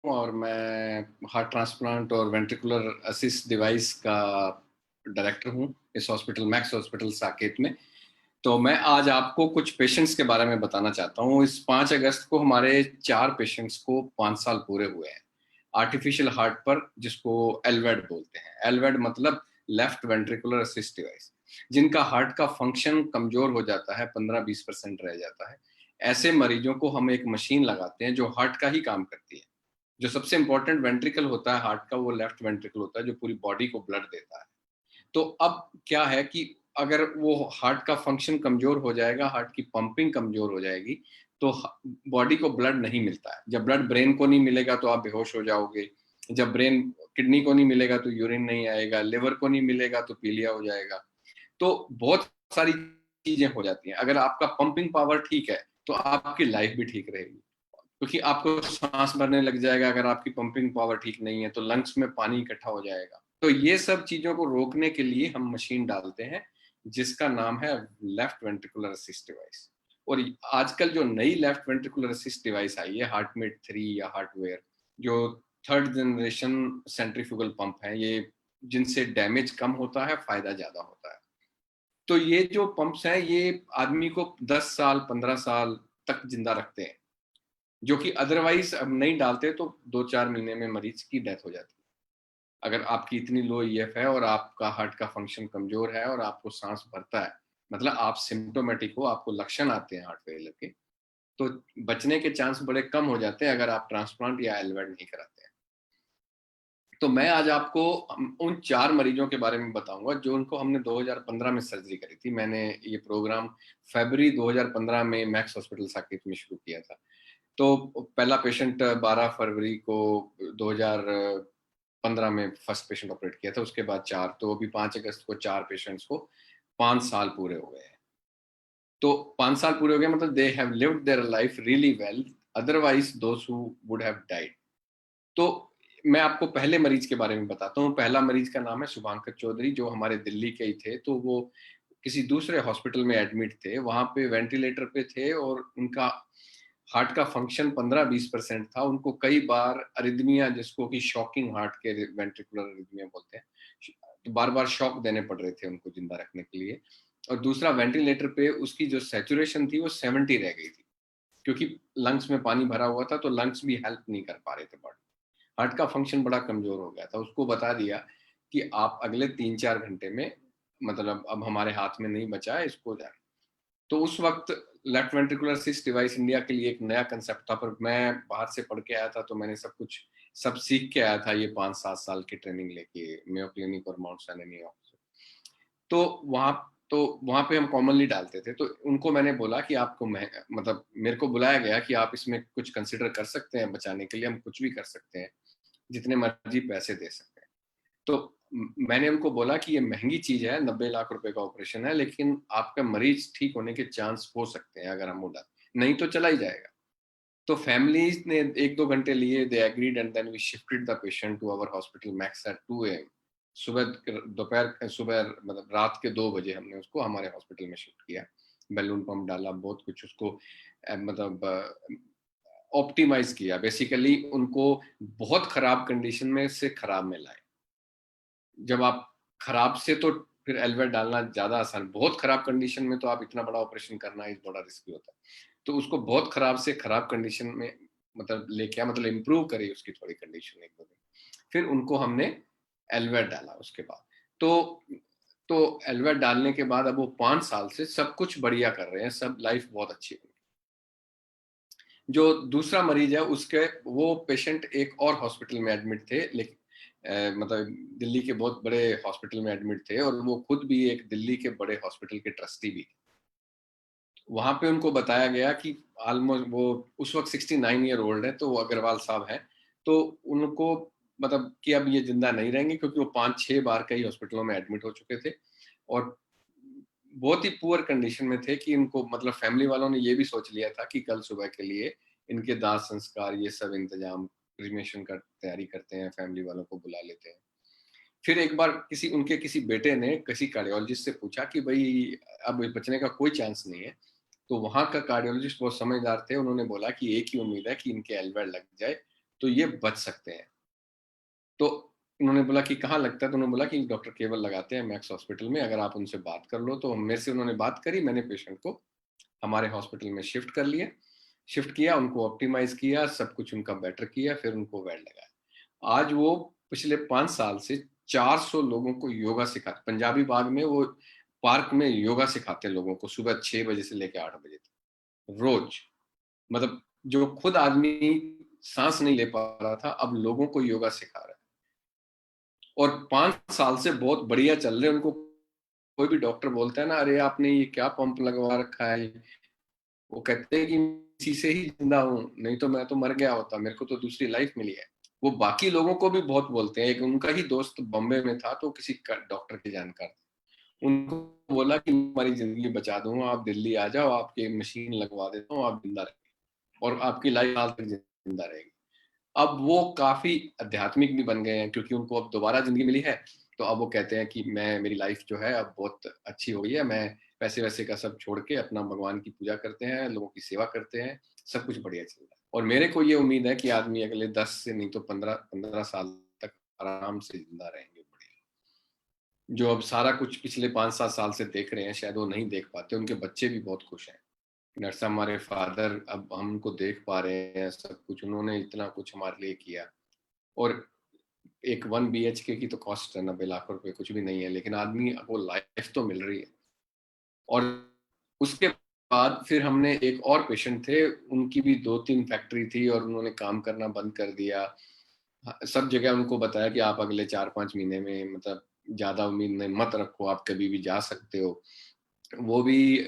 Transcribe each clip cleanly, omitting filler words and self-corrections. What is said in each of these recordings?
और मैं heart transplant और वेंट्रिकुलर असिस्ट डिवाइस का डायरेक्टर हूँ इस हॉस्पिटल, मैक्स हॉस्पिटल साकेत में। तो मैं आज आपको कुछ पेशेंट्स के बारे में बताना चाहता हूँ। इस 5 अगस्त को हमारे 4 पेशेंट्स को 5 साल पूरे हुए हैं आर्टिफिशियल हार्ट पर, जिसको एलवेड बोलते हैं। एलवेड मतलब लेफ्ट वेंट्रिकुलर असिस्ट डिवाइस। जिनका हार्ट का फंक्शन कमजोर हो जाता है, 15-20% रह जाता है, ऐसे मरीजों को हम एक मशीन लगाते हैं जो हार्ट का ही काम करती है। जो सबसे इंपॉर्टेंट वेंट्रिकल होता है हार्ट का, वो लेफ्ट वेंट्रिकल होता है, जो पूरी बॉडी को ब्लड देता है। तो अब क्या है कि अगर वो हार्ट का फंक्शन कमजोर हो जाएगा, हार्ट की पंपिंग कमजोर हो जाएगी, तो बॉडी को ब्लड नहीं मिलता है। जब ब्लड ब्रेन को नहीं मिलेगा तो आप बेहोश हो जाओगे। जब ब्रेन किडनी को नहीं मिलेगा तो यूरिन नहीं आएगा, लिवर को नहीं मिलेगा तो पीलिया हो जाएगा। तो बहुत सारी चीजें हो जाती हैं। अगर आपका पंपिंग पावर ठीक है तो आपकी लाइफ भी ठीक रहेगी, क्योंकि आपको सांस भरने लग जाएगा। अगर आपकी पंपिंग पावर ठीक नहीं है तो लंग्स में पानी इकट्ठा हो जाएगा। तो ये सब चीजों को रोकने के लिए हम मशीन डालते हैं जिसका नाम है लेफ्ट वेंट्रिकुलर असिस्ट डिवाइस। और आजकल जो नई लेफ्ट वेंट्रिकुलर असिस्ट डिवाइस आई है, हार्टमेट 3 या हार्टवेयर, जो थर्ड जनरेशन सेंट्रीफ्यूगल पंप है, ये जिनसे डैमेज कम होता है, फायदा ज्यादा होता है। तो ये जो पंप्स हैं ये आदमी को 10 साल 15 साल तक जिंदा रखते हैं, जो कि अदरवाइज अब नहीं डालते तो 2-4 महीने में मरीज की डेथ हो जाती है। अगर आपकी इतनी लो ईएफ है और आपका हार्ट का फंक्शन कमजोर है और आपको सांस भरता है, मतलब आप सिम्टोमेटिक हो, आपको लक्षण आते हैं हार्ट फेलियर के, तो बचने के चांस बड़े कम हो जाते हैं अगर आप ट्रांसप्लांट या एलवेड नहीं कराते हैं। तो मैं आज आपको उन 4 मरीजों के बारे में बताऊंगा जो उनको हमने 2015 में सर्जरी करी थी। मैंने ये प्रोग्राम फरवरी 2015 में मैक्स हॉस्पिटल साकेत में शुरू किया था। तो पहला पेशेंट 12 फरवरी को 2015 में फर्स्ट पेशेंट ऑपरेट किया था, उसके बाद 4, तो अभी 5 अगस्त को 4 पेशेंट्स को 5 साल पूरे हो गए हैं। तो 5 साल पूरे हो गए मतलब they have lived their life really well, otherwise those who would have died. तो मैं आपको पहले मरीज के बारे में बताता हूँ। पहला मरीज का नाम है शुभांकर चौधरी, जो हमारे दिल्ली के ही थे। तो वो किसी दूसरे हॉस्पिटल में एडमिट थे, वहां पे वेंटिलेटर पे थे और उनका हार्ट का फंक्शन 15-20% था। उनको कई बार अरिदमिया, जिसको कि शॉकिंग हार्ट के वेंट्रिकुलर अरिदमिया बोलते हैं, तो बार बार शॉक देने पड़ रहे थे उनको जिंदा रखने के लिए। और दूसरा, वेंटिलेटर पे उसकी जो सैचुरेशन थी वो 70 रह गई थी, क्योंकि लंग्स में पानी भरा हुआ था, तो लंग्स भी हेल्प नहीं कर पा रहे थे बॉडी। हार्ट का फंक्शन बड़ा कमजोर हो गया था। उसको बता दिया कि आप अगले 3-4 घंटे में, मतलब अब हमारे हाथ में नहीं बचा है, इसको जाए। तो उस वक्त left ventricular assist device India के लिए एक नया कंसेप्ट था, पर मैं बाहर से पढ़ के आया था, तो मैंने सब सीख के आया था ये 5-7 साल की ट्रेनिंग लेके मेयो क्लिनिक और माउंट सैनिनी ऑफ। तो वहाँ तो वहाँ पे हम कॉमनली डालते थे। तो उनको मैंने बोला कि आपको मतलब मेरे को बुलाया गया कि आप इसमें कुछ कंसिडर कर सकते हैं बचाने के लिए, हम कुछ भी कर सकते हैं, जितने मर्जी पैसे दे सकते हैं। तो मैंने उनको बोला कि ये महंगी चीज है, 90 लाख रुपए का ऑपरेशन है, लेकिन आपका मरीज ठीक होने के चांस हो सकते हैं अगर हम वो डालें, नहीं तो चला ही जाएगा। तो फैमिलीज ने 1-2 घंटे लिए, they agreed and then we shifted the patient to our hospital Max at 2 AM। सुबह मतलब रात के 2 बजे हमने उसको हमारे हॉस्पिटल में शिफ्ट किया। बैलून पंप डाला, बहुत कुछ उसको मतलब ऑप्टिमाइज किया। बेसिकली उनको बहुत खराब कंडीशन में से खराब में लाए। जब आप खराब से, तो फिर एलवेट डालना ज्यादा आसान। बहुत खराब कंडीशन में तो आप इतना बड़ा ऑपरेशन करना इस बड़ा रिस्की होता है। तो उसको बहुत खराब से खराब कंडीशन में मतलब लेके, मतलब इम्प्रूव करी उसकी थोड़ी कंडीशन 1-2 दिन, फिर उनको हमने एलवेट डाला उसके बाद। तो तो एलवेट डालने के बाद अब वो 5 साल से सब कुछ बढ़िया कर रहे हैं, सब लाइफ बहुत अच्छी है। जो दूसरा मरीज है उसके, वो पेशेंट एक और हॉस्पिटल में एडमिट थे, लेकिन मतलब दिल्ली के बहुत बड़े हॉस्पिटल में एडमिट थे, और वो खुद भी एक दिल्ली के बड़े हॉस्पिटल के ट्रस्टी भी। वहां पे उनको बताया गया कि ऑलमोस्ट वो उस वक्त 69 ईयर ओल्ड है, तो वो अग्रवाल साहब हैं। तो उनको मतलब कि अब ये जिंदा नहीं रहेंगे, क्योंकि वो 5-6 बार कई हॉस्पिटलों में एडमिट हो चुके थे और बहुत ही पुअर कंडीशन में थे, कि इनको मतलब फैमिली वालों ने ये भी सोच लिया था कि कल सुबह के लिए इनके दाह संस्कार ये सब इंतजाम, क्रिमेशन का तैयारी करते हैं, फैमिली वालों को बुला लेते हैं। फिर एक बार उनके किसी बेटे ने किसी कार्डियोलॉजिस्ट से पूछा कि भाई अब बचने का कोई चांस नहीं है। तो वहां का कार्डियोलॉजिस्ट बहुत समझदार थे, उन्होंने बोला कि एक ही उम्मीद है कि इनके एलवेड लग जाए तो ये बच सकते हैं। तो उन्होंने बोला कि कहाँ लगता है? तो उन्होंने बोला कि डॉक्टर केवल लगाते हैं मैक्स हॉस्पिटल में, अगर आप उनसे बात कर लो। तो मेरे से उन्होंने बात करी, मैंने पेशेंट को हमारे हॉस्पिटल में शिफ्ट किया, उनको ऑप्टिमाइज़ किया, सब कुछ उनका बेटर किया, फिर उनको बेड लगाया। आज वो पिछले 5 साल से 400 लोगों को योगा सिखाते, पंजाबी बाग में वो पार्क में योगा सिखाते हैं लोगों को, सुबह 6 बजे से लेके 8 बजे तक, रोज़। मतलब जो खुद आदमी साँस नहीं ले पा रहा था, अब लोगों को योगा सिखा रहा है। और 5 साल से बहुत बढ़िया चल रहे हैं। उनको कोई भी डॉक्टर बोलता है ना, "अरे! आपने ये क्या पंप लगवा रखा है?" वो कहते हैं कि इसी से ही जिंदा हूँ, नहीं तो मैं तो मर गया होता, मेरे को तो दूसरी लाइफ मिली है। वो बाकी लोगों को भी बहुत बोलते हैं। एक उनका ही दोस्त बॉम्बे में था, तो किसी डॉक्टर के जानकार, उनको बोला कि हमारी जिंदगी बचा दूंगा, आप दिल्ली आ जाओ, आपकी मशीन लगवा देता हूँ, आप जिंदा रहेंगे और आपकी लाइफ साल तक जिंदा रहेगी। अब वो काफी आध्यात्मिक भी बन गए हैं, क्योंकि उनको अब दोबारा जिंदगी मिली है। तो अब वो कहते हैं कि मैं, मेरी लाइफ जो है अब बहुत अच्छी हो गई है, मैं पैसे वैसे का सब छोड़ के अपना भगवान की पूजा करते हैं, लोगों की सेवा करते हैं, सब कुछ बढ़िया चल रहा है। और मेरे को ये उम्मीद है कि आदमी अगले 10 से नहीं तो 15 साल तक आराम से जिंदा रहेंगे बढ़िया। जो अब सारा कुछ पिछले 5-7 साल से देख रहे हैं, शायद वो नहीं देख पाते, उनके बच्चे भी बहुत खुश हैं। नरसा हमारे फादर, अब हम उनको देख पा रहे हैं, सब कुछ उन्होंने इतना कुछ हमारे लिए किया। और एक 1 बीएचके की तो कॉस्ट है 90 लाख रुपए, कुछ भी नहीं है, लेकिन आदमी को लाइफ तो मिल रही है। और उसके बाद फिर हमने एक और पेशेंट थे, उनकी भी 2-3 फैक्ट्री थी और उन्होंने काम करना बंद कर दिया। सब जगह उनको बताया कि आप अगले 4-5 महीने में, मतलब ज़्यादा उम्मीद नहीं मत रखो, आप कभी भी जा सकते हो। वो भी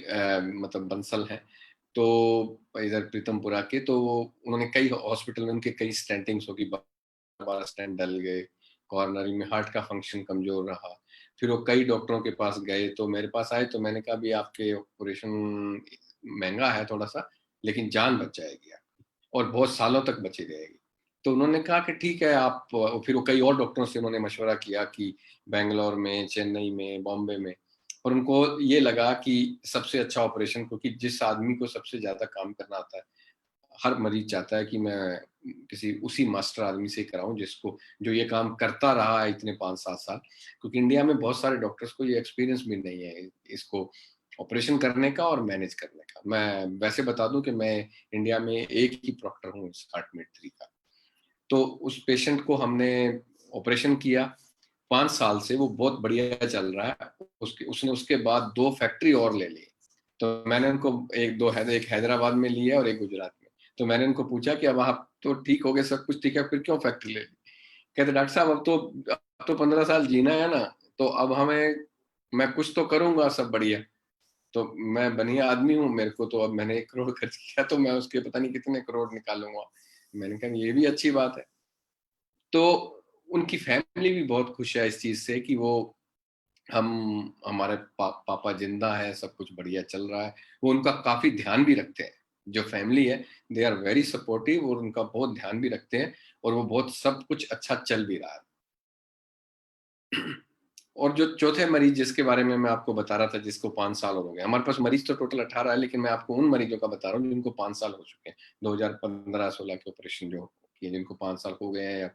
मतलब बंसल हैं, तो इधर प्रीतमपुरा के, तो उन्होंने कई हॉस्पिटल में उनके कई स्टेंटिंग्स होगी, 12 स्टेंट डल गए, कॉर्नरी में हार्ट का फंक्शन कमजोर रहा। फिर वो कई डॉक्टरों के पास गए, तो मेरे पास आए, तो मैंने कहा भी आपके ऑपरेशन महंगा है थोड़ा सा, लेकिन जान बच जाएगी आपकी और बहुत सालों तक बची रहेगी। तो उन्होंने कहा कि ठीक है आप, फिर वो कई और डॉक्टरों से उन्होंने मशवरा किया कि बेंगलोर में, चेन्नई में, बॉम्बे में, और उनको ये लगा कि सबसे अच्छा ऑपरेशन, क्योंकि जिस आदमी को सबसे ज्यादा काम करना आता है, हर मरीज चाहता है कि मैं किसी उसी मास्टर आदमी से कराऊं, जिसको, जो ये काम करता रहा है इतने 5-7 साल, क्योंकि इंडिया में बहुत सारे डॉक्टर्स को ये एक्सपीरियंस भी नहीं है इसको ऑपरेशन करने का और मैनेज करने का। मैं वैसे बता दूं कि मैं इंडिया में एक ही प्रॉक्टर हूँ इस हार्टमेट 3 का। तो उस पेशेंट को हमने ऑपरेशन किया, 5 साल से वो बहुत बढ़िया चल रहा है। उसने उसके बाद 2 फैक्ट्री और ले ली। तो मैंने उनको एक हैदराबाद में लिया और एक गुजरात में। तो मैंने उनको पूछा कि अब आप तो ठीक हो गए, सब कुछ ठीक है, फिर क्यों फैक्ट्री ले ली? कहते डॉक्टर साहब अब तो 15 साल जीना है ना, तो अब हमें, मैं कुछ तो करूंगा सब बढ़िया। तो मैं बढ़िया आदमी हूँ, मेरे को तो अब मैंने 1 करोड़ खर्च किया, तो मैं उसके पता नहीं कितने करोड़ निकालूंगा। मैंने कहा ये भी अच्छी बात है। तो उनकी फैमिली भी बहुत खुश है इस चीज से कि वो, हम, हमारे पापा जिंदा है, सब कुछ बढ़िया चल रहा है। वो उनका काफी ध्यान भी रखते हैं, जो फैमिली है, दे आर वेरी सपोर्टिव, और उनका बहुत ध्यान भी रखते हैं, और वो बहुत सब कुछ अच्छा चल भी रहा है। और जो चौथे मरीज जिसके बारे में मैं आपको बता रहा था, जिसको 5 साल हो गए, हमारे पास मरीज तो टोटल 18 है, लेकिन मैं आपको उन मरीजों का बता रहा हूँ जिनको 5 साल हो चुके हैं, 2015-16 के ऑपरेशन जो किए, जिनको 5 साल हो गए हैं,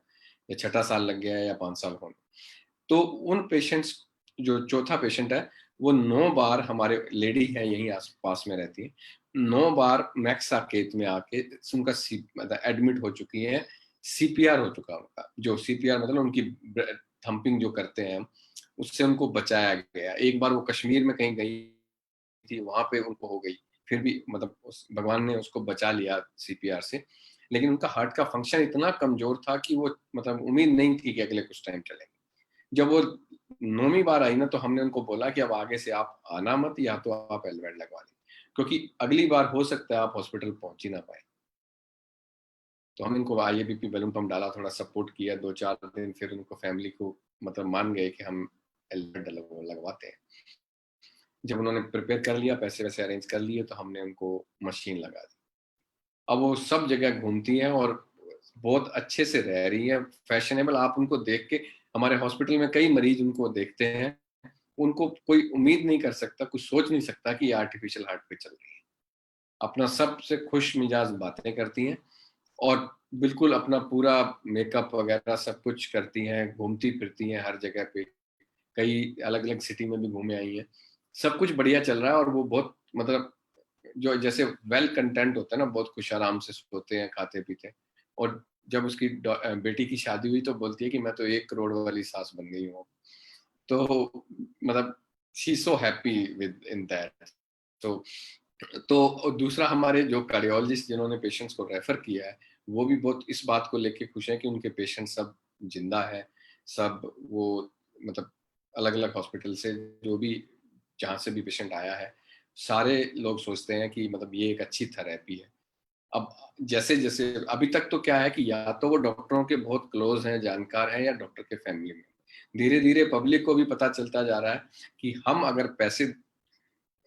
या छठा साल लग गया है, या 5 साल होने। तो उन पेशेंट्स, जो चौथा पेशेंट है, वो 9 बार, हमारे लेडी है यहीं आस पास में रहती है, 9 बार मैक्स साकेत में आके उनका मतलब एडमिट हो चुकी है। सीपीआर हो चुका उनका, जो सीपीआर मतलब उनकी थंपिंग जो करते हैं हम, उससे उनको बचाया गया। एक बार वो कश्मीर में कहीं गई थी, वहां पे उनको हो गई, फिर भी मतलब भगवान ने उसको बचा लिया सीपीआर से। लेकिन उनका हार्ट का फंक्शन इतना कमजोर था कि वो, मतलब उम्मीद नहीं थी कि अगले कुछ टाइम चलेंगे। जब वो 9वीं बार आई ना, तो हमने उनको बोला कि अब आगे से आप आना मत, या तो आप एलवेड लगवा लें, क्योंकि अगली बार हो सकता है आप हॉस्पिटल पहुंच ही ना पाए। तो हम इनको आईएबीपी बैलून पंप डाला, थोड़ा सपोर्ट किया 2-4 दिन, फिर उनको फैमिली को मतलब मान गए कि हम एलवेड लगवाते हैं। जब उन्होंने प्रिपेयर कर लिया, पैसे वैसे अरेंज कर लिए, तो हमने उनको मशीन लगा दी। अब वो सब जगह घूमती हैं और बहुत अच्छे से रह रही हैं, फैशनेबल। आप उनको देख के, हमारे हॉस्पिटल में कई मरीज उनको देखते हैं, उनको कोई उम्मीद नहीं कर सकता, कुछ सोच नहीं सकता कि ये आर्टिफिशियल हार्ट पे चल रही है। अपना सबसे खुश मिजाज बातें करती हैं, और बिल्कुल अपना पूरा मेकअप वगैरह सब कुछ करती हैं, घूमती फिरती हैं हर जगह पे, कई अलग-अलग सिटी में भी घूमे आई हैं। सब कुछ बढ़िया चल रहा है और वो बहुत मतलब जो जैसे वेल कंटेंट होता है ना, बहुत खुश आराम से सोते हैं, खाते-पीते हैं। और जब उसकी बेटी की शादी हुई तो बोलती है कि मैं तो 1 करोड़ वाली सास बन गई हूँ। तो मतलब she is so happy with in that. तो दूसरा हमारे जो कार्डियोलॉजिस्ट जिन्होंने पेशेंट्स को रेफर किया है, वो भी बहुत इस बात को लेके खुश हैं कि उनके पेशेंट सब जिंदा है, सब वो मतलब अलग-अलग हॉस्पिटल से जो भी जहाँ से भी पेशेंट आया है, सारे लोग सोचते हैं कि मतलब ये एक अच्छी थेरेपी है। अब जैसे-जैसे अभी तक तो क्या है कि या तो वो डॉक्टरों के बहुत क्लोज़ हैं, जानकार हैं या डॉक्टर के फैमिली में। धीरे-धीरे पब्लिक को भी पता चलता जा रहा है कि हम अगर पैसे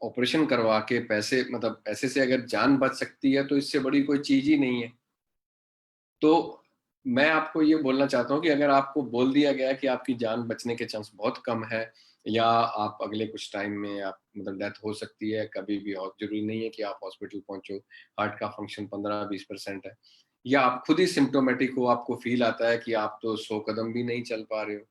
ऑपरेशन करवा के पैसे मतलब पैसे से अगर जान बच सकती है तो इससे बड़ी कोई चीज़ ही नहीं है। तो मैं आपको ये बोलना चाहता हूँ कि अगर आपको बोल दिया गया है कि आपकी जान बचने के चांस बहुत कम है या आप अगले कुछ टाइम में आप मतलब डेथ हो सकती है कभी भी और ज़रूरी नहीं है कि आप हॉस्पिटल पहुँचो, हार्ट का फंक्शन 15-20% है या आप खुद ही सिम्प्टोमेटिक हो, आपको फ़ील आता है कि आप तो 100 कदम भी नहीं चल पा रहे हो।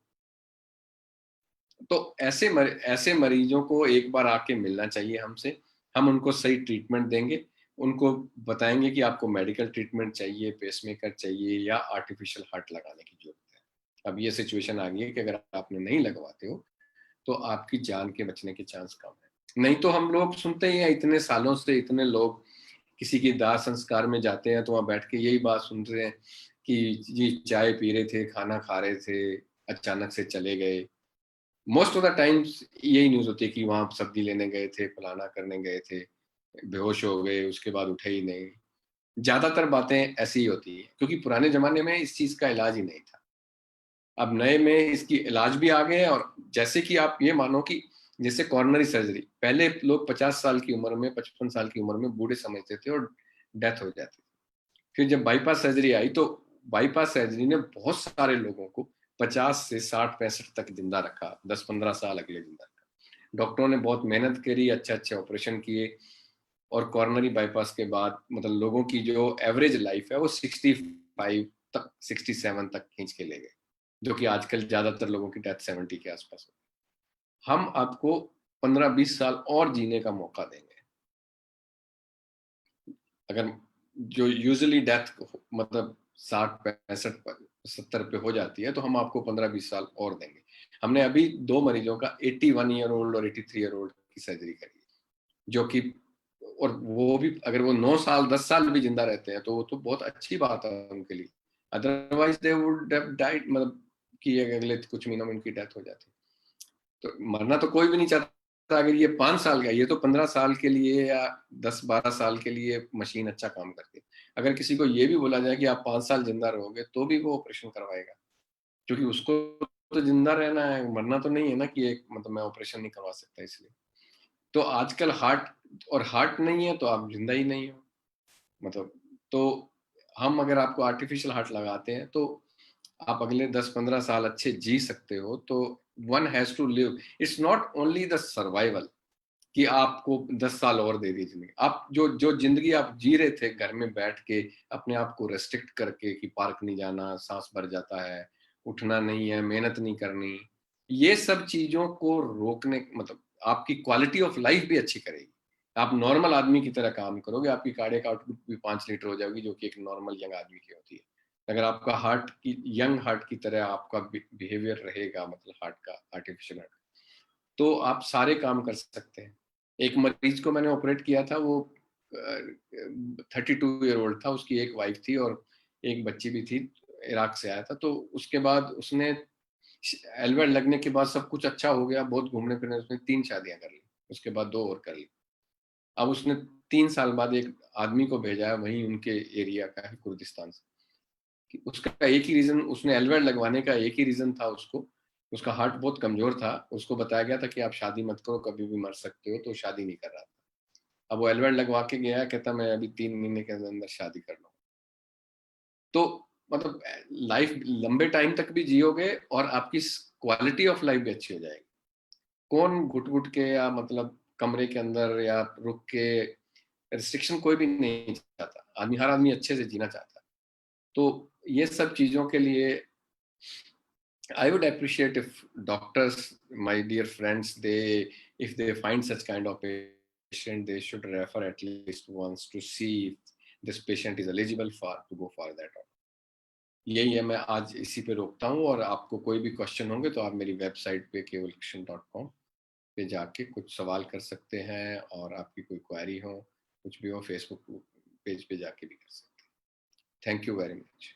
तो ऐसे मरीजों को एक बार आके मिलना चाहिए हमसे। हम उनको सही ट्रीटमेंट देंगे। उनको बताएँगे कि आपको मेडिकल ट्रीटमेंट चाहिए, पेसमेकर चाहिए या आर्टिफ़िशियल हार्ट लगाने की ज़रूरत है। अब ये सिचुएशन आ गई है कि अगर आपने नहीं लगवाते हो, तो आपकी जान के बचने के चांस कम है। नहीं तो हम लोग सुनते ही हैं इतने सालों से इतने लोग किसी की दाह संस्कार में जाते हैं, तो वहाँ बैठ के यही बात सुनते हैं कि जी चाय पी रहे थे, खाना खा रहे थे, अचानक से चले गए। मोस्ट ऑफ द टाइम्स यही न्यूज़ होती है कि वहाँ सब्ज़ी लेने गए थे, फलाना करने गए थे, बेहोश हो गए, उसके बाद उठे ही नहीं। ज़्यादातर बातें ऐसी ही होती हैं, क्योंकि पुराने ज़माने में इस चीज़ का इलाज ही नहीं था। अब नए में इसकी इलाज भी आ गए हैं और जैसे कि आप ये मानो कि जैसे कॉरोनरी सर्जरी, पहले लोग 50 साल की उम्र में, 55 साल की उम्र में बूढ़े समझते थे और डेथ हो जाती थी। फिर जब बाईपास सर्जरी आई तो बाईपास सर्जरी ने बहुत सारे लोगों को 50 से 60-65 तक जिंदा रखा, 10-15 साल अगले जिंदा रखा। डॉक्टरों ने बहुत मेहनत करी, अच्छे-अच्छे ऑपरेशन किए और कॉरोनरी बाईपास के बाद मतलब लोगों की जो एवरेज लाइफ है वो 65 तक 67 तक खींच के ले गए, जो कि आजकल ज्यादातर लोगों की डेथ 70 के आसपास हो। हम आपको 15-20 साल और जीने का मौका देंगे। अगर जो यूजुअली डेथ मतलब 60-65-70 पे हो जाती है तो हम आपको 15-20 साल और देंगे। हमने अभी 2 मरीजों का 81 ईयर ओल्ड और 83 ईयर ओल्ड की सर्जरी करी है, जो कि और वो भी अगर वो 9 साल 10 साल भी जिंदा रहते हैं तो वो तो बहुत अच्छी बात है उनके लिए। Otherwise they would have died मतलब कि अगले कुछ महीनों में उनकी डेथ हो जाती। तो मरना तो कोई भी नहीं चाहता। अगर ये 5 साल का, ये तो 15 साल के लिए या 10-12 साल के लिए मशीन अच्छा काम करती है। अगर किसी को ये भी बोला जाए कि आप 5 साल जिंदा रहोगे तो भी वो ऑपरेशन करवाएगा, क्योंकि उसको तो जिंदा रहना है, मरना तो नहीं है ना कि एक मतलब मैं ऑपरेशन नहीं करवा सकता इसलिए। तो आजकल हार्ट नहीं है तो आप जिंदा ही नहीं हो मतलब। तो हम अगर आपको आर्टिफिशियल हार्ट लगाते हैं तो आप अगले 10-15 साल अच्छे जी सकते हो। तो one has to live, it's not only the survival कि आपको 10 साल और दे दी जिंदगी। आप जो जो जिंदगी आप जी रहे थे घर में बैठ के अपने आप को रेस्ट्रिक्ट करके कि पार्क नहीं जाना, सांस भर जाता है, उठना नहीं है, मेहनत नहीं करनी, ये सब चीजों को रोकने मतलब आपकी क्वालिटी ऑफ लाइफ भी अच्छी करेगी। आप नॉर्मल आदमी की तरह काम करोगे, आपकी कार्डियक आउटपुट भी 5 लीटर हो जाएगी, जो कि एक नॉर्मल यंग आदमी की होती है। अगर आपका हार्ट की यंग हार्ट की तरह आपका बिहेवियर रहेगा, मतलब हार्ट का आर्टिफिशियल हार्ट, तो आप सारे काम कर सकते हैं। एक मरीज को मैंने ऑपरेट किया था, वो 32 ईयर ओल्ड था, उसकी एक वाइफ थी और एक बच्ची भी थी, इराक से आया था। तो उसके बाद उसने एलवेड लगने के बाद सब कुछ अच्छा हो गया, बहुत घूमने फिरने, उसने 3 शादियां कर ली, उसके बाद 2 और कर ली। अब उसने 3 साल बाद एक आदमी को भेजा है, वहीं उनके एरिया का है, कुर्दिस्तान से। कि उसका एक ही रीजन, उसने एलवेड लगवाने का एक ही रीजन था उसको, उसका हार्ट बहुत कमजोर था। उसको बताया गया था कि आप शादी मत करो, कभी भी मर सकते हो, तो शादी नहीं कर रहा था। अब वो एलवेड लगवा के गया, कहता मैं अभी 3 महीने के अंदर अंदर शादी कर लूंगा। तो मतलब लाइफ लंबे टाइम तक भी जियोगे और आपकी क्वालिटी ऑफ लाइफ भी अच्छी हो जाएगी। कौन घुट घुट के या मतलब कमरे के अंदर या रुक के, रिस्ट्रिक्शन कोई भी नहीं चाहता। हर आदमी अच्छे से जीना चाहता है। तो ये सब चीज़ों के लिए I would appreciate if doctors, my dear friends, if they find such kind of patient, they should refer at least once to see if this patient is eligible for to go for that. यही है, मैं आज इसी पे रोकता हूँ, और आपको कोई भी क्वेश्चन होंगे तो आप मेरी वेबसाइट पे kevalkrishan.com पे जाके कुछ सवाल कर सकते हैं, और आपकी कोई क्वेरी हो, कुछ भी हो, फेसबुक पेज पे जाके भी कर सकते हैं। Thank you very much.